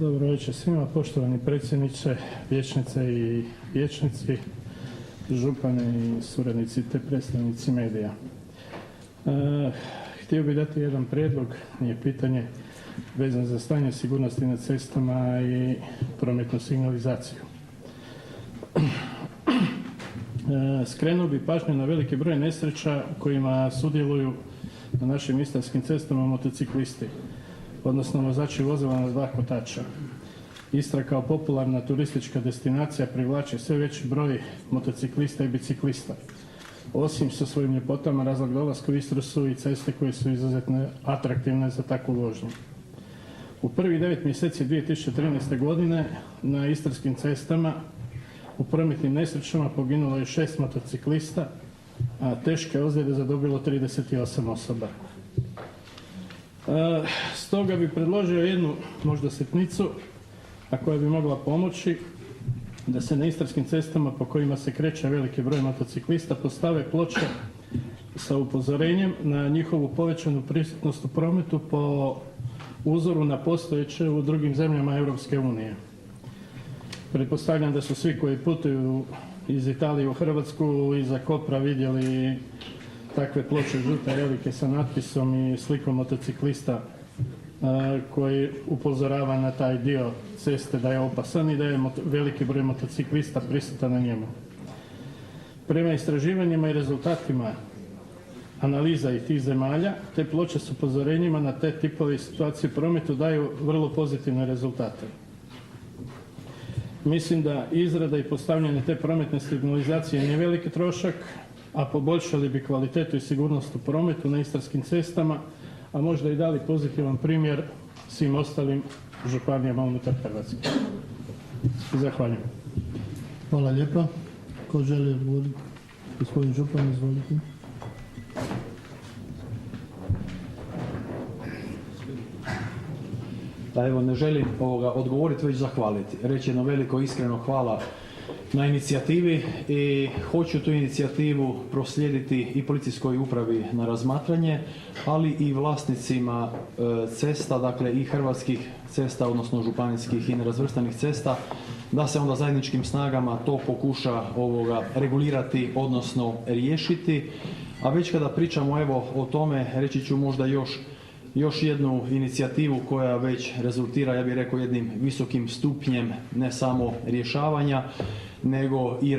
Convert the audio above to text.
Dobro večer svima, poštovani predsjedniče, vijećnice i vijećnici, župani i suradnici te predstavnici medija. Htio bih dati jedan prijedlog, nije pitanje, vezan za stanje sigurnosti na cestama i prometnu signalizaciju. Skrenuo bih pažnju na veliki broj nesreća u kojima sudjeluju na našim istarskim cestama motociklisti, odnosno vozači vozila na dva kotača. Istra kao popularna turistička destinacija privlači sve veći broj motociklista i biciklista. Osim sa svojim ljepotama, razlog dolaska u Istru su i ceste koje su izuzetno atraktivne za takvu vožnju. U prvih 9 mjeseci 2013. godine na istarskim cestama u prometnim nesrećama poginulo je 6 motociklista, a teške ozljede zadobilo 38 osoba. Stoga bi predložio jednu možda sitnicu, a koja bi mogla pomoći da se na istarskim cestama po kojima se kreće veliki broj motociklista postave ploče sa upozorenjem na njihovu povećanu prisutnost u prometu po uzoru na postojeće u drugim zemljama Europske unije. Pretpostavljam da su svi koji putuju iz Italije u Hrvatsku iza Kopra vidjeli takve ploče žute velike sa natpisom i slikom motociklista koji upozorava na taj dio ceste da je opasan i da je veliki broj motociklista prisutan na njemu. Prema istraživanjima i rezultatima analiza i tih zemalja, te ploče s upozorenjima na te tipove situacije u prometu daju vrlo pozitivne rezultate. Mislim da izrada i postavljanje te prometne signalizacije nije veliki trošak, a poboljšali bi kvalitetu i sigurnost u prometu na istarskim cestama, a možda i dali pozitivan primjer svim ostalim županijama unutar Hrvatske. Zahvaljujem. Hvala lijepa. Ko želi odgovoriti? Gospodin župan, izvolite. Da, evo, ne želim odgovoriti, već zahvaliti. Reći jedno veliko iskreno hvala na inicijativi i hoću tu inicijativu proslijediti i policijskoj upravi na razmatranje, ali i vlasnicima cesta, dakle i hrvatskih cesta, odnosno županijskih i nerazvrstanih cesta, da se onda zajedničkim snagama to pokuša regulirati, odnosno riješiti. A već kada pričamo evo o tome, reći ću možda još jednu inicijativu koja već rezultira, ja bih rekao, jednim visokim stupnjem ne samo rješavanja, nego i